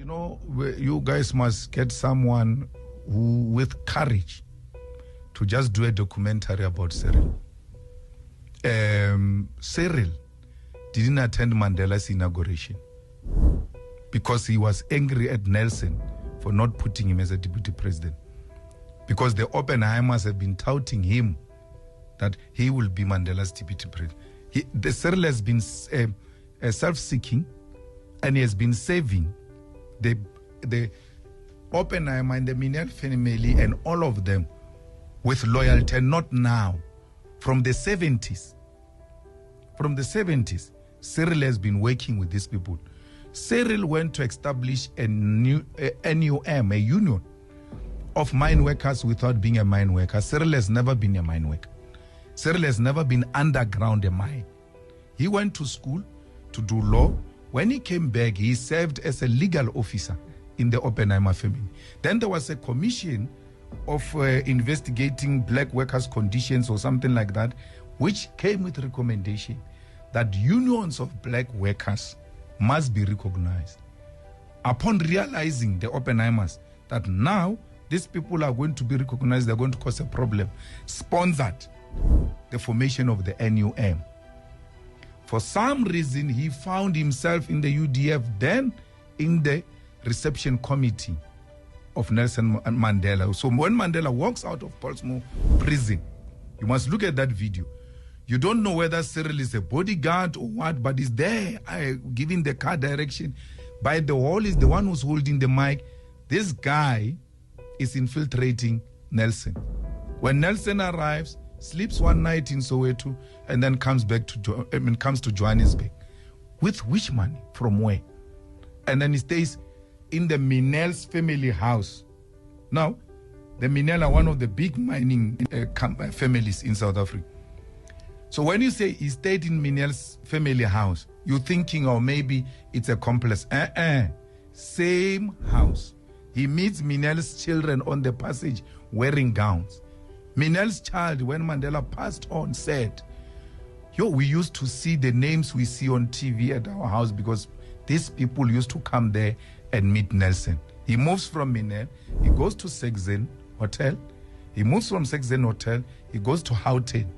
you guys must get someone who, with courage, to just do a documentary about Cyril. Cyril didn't attend Mandela's inauguration because he was angry at Nelson for not putting him as a deputy president. Because the Oppenheimers have been touting him that he will be Mandela's deputy president. Cyril has been self-seeking, and he has been saving the Oppenheimer and the Minel family and all of them with loyalty, and not now. From the 70s. From the 70s, Cyril has been working with these people. Cyril went to establish a new NUM, a union of mine workers without being a mine worker. Cyril has never been a mine worker. Cyril has never been underground a mine. He went to school to do law. When he came back, he served as a legal officer in the Oppenheimer family. Then there was a commission of investigating black workers' conditions or something like that, which came with recommendation that unions of black workers must be recognized. Upon realizing, the Oppenheimers, that now these people are going to be recognized, they're going to cause a problem, sponsored the formation of the NUM. For some reason, he found himself in the UDF, then in the reception committee of Nelson Mandela. So when Mandela walks out of Portsmouth prison, you must look at that video. You don't know whether Cyril is a bodyguard or what, but he's there giving the car direction. By the wall is the one who's holding the mic. This guy is infiltrating Nelson. When Nelson arrives, sleeps one night in Soweto, and then comes to Johannesburg. With which money? From where? And then he stays in the Minel's family house. Now, the Minel are one of the big mining families in South Africa. So when you say he stayed in Minel's family house, you're thinking, oh, maybe it's a complex. Same house. He meets Minel's children on the passage wearing gowns. Minel's child, when Mandela passed on, said, we used to see the names we see on TV at our house because these people used to come there and meet Nelson. He moves from Minel, he goes to Sexen Hotel. He moves from Sexen Hotel, he goes to Houghton.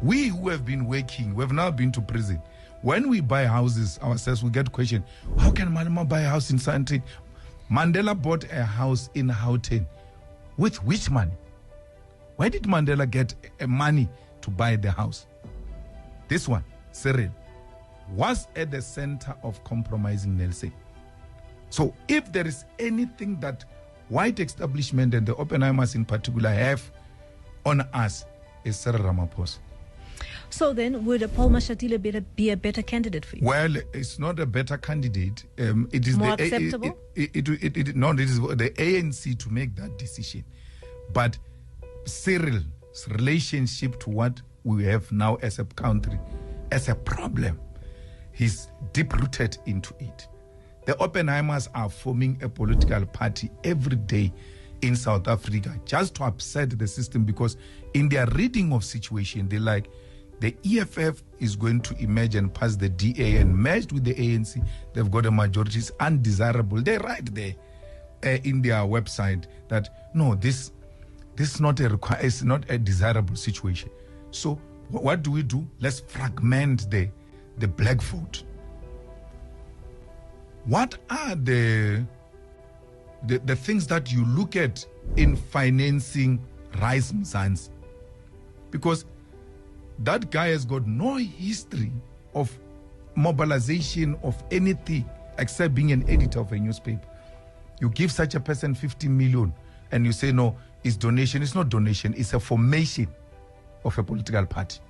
We who have been working, we have now been to prison. When we buy houses ourselves, we get questioned, how can Malema buy a house in Sandton? Mandela bought a house in Houghton. With which money? Why did Mandela get money to buy the house? This one, Cyril, was at the center of compromising Nelson. So if there is anything that white establishment and the Oppenheimers in particular have on us, is Cyril Ramaphosa. So then, would Paul Mashatile be a better candidate for you? Well, it's not a better candidate. It is more acceptable? No, it is the ANC to make that decision. But Cyril's relationship to what we have now as a country, as a problem, he's deep-rooted into it. The Oppenheimers are forming a political party every day in South Africa just to upset the system, because in their reading of situation, they like the EFF is going to emerge and pass the DA and merged with the ANC. They've got a majority. It's undesirable. They write there in their website that no, this is not it's not a desirable situation. So what do? Let's fragment the black vote. What are the things that you look at in financing Rise Mzansi? Because that guy has got no history of mobilization of anything except being an editor of a newspaper. You give such a person 50 million and you say, no, it's donation. It's not donation. It's a formation of a political party.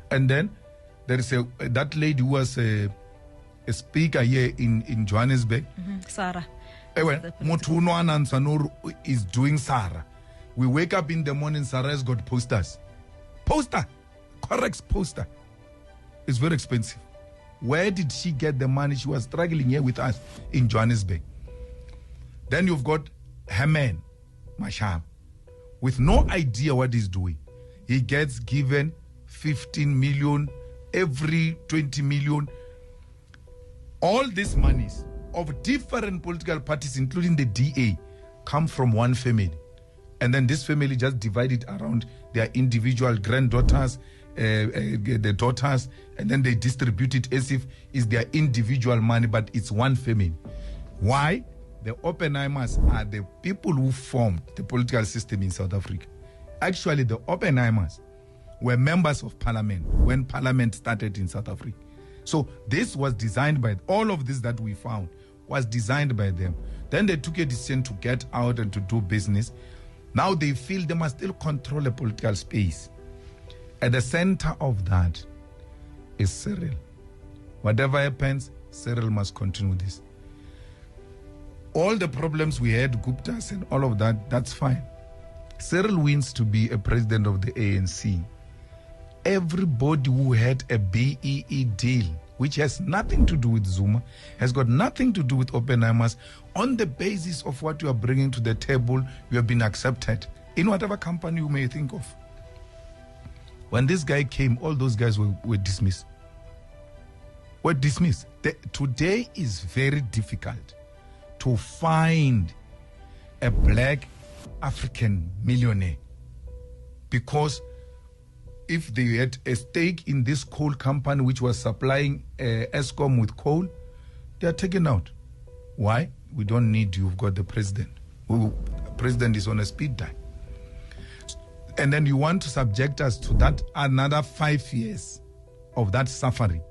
And then there is that lady who was a speaker here in Johannesburg. Sarah. Mutuno is doing Sarah. We wake up in the morning, Sarah has got posters. Poster. Correct poster. It's very expensive. Where did she get the money? She was struggling here with us in Johannesburg. Then you've got Herman Masham with no idea what he's doing. He gets given 15 million, every 20 million. All these monies of different political parties, including the DA, come from one family. And then this family just divided around their individual granddaughters, the daughters, and then they distribute it as if it's their individual money, but it's one family. Why? The Oppenheimers are the people who formed the political system in South Africa. Actually, the Oppenheimers were members of parliament when parliament started in South Africa. So this was designed by, all of this that we found was designed by them. Then they took a decision to get out and to do business. Now they feel they must still control a political space. At the center of that is Cyril. Whatever happens, Cyril must continue this. All the problems we had, Guptas and all of that, that's fine. Cyril wins to be a president of the ANC. Everybody who had a BEE deal, which has nothing to do with Zuma, has got nothing to do with Oppenheimers, on the basis of what you are bringing to the table, you have been accepted in whatever company you may think of. When this guy came, all those guys were dismissed. Were dismissed. Today is very difficult to find a black African millionaire, because if they had a stake in this coal company which was supplying Eskom with coal, they are taken out. Why? We don't need you. You've got the president. The president is on a speed dial. And then you want to subject us to that another 5 years of that suffering.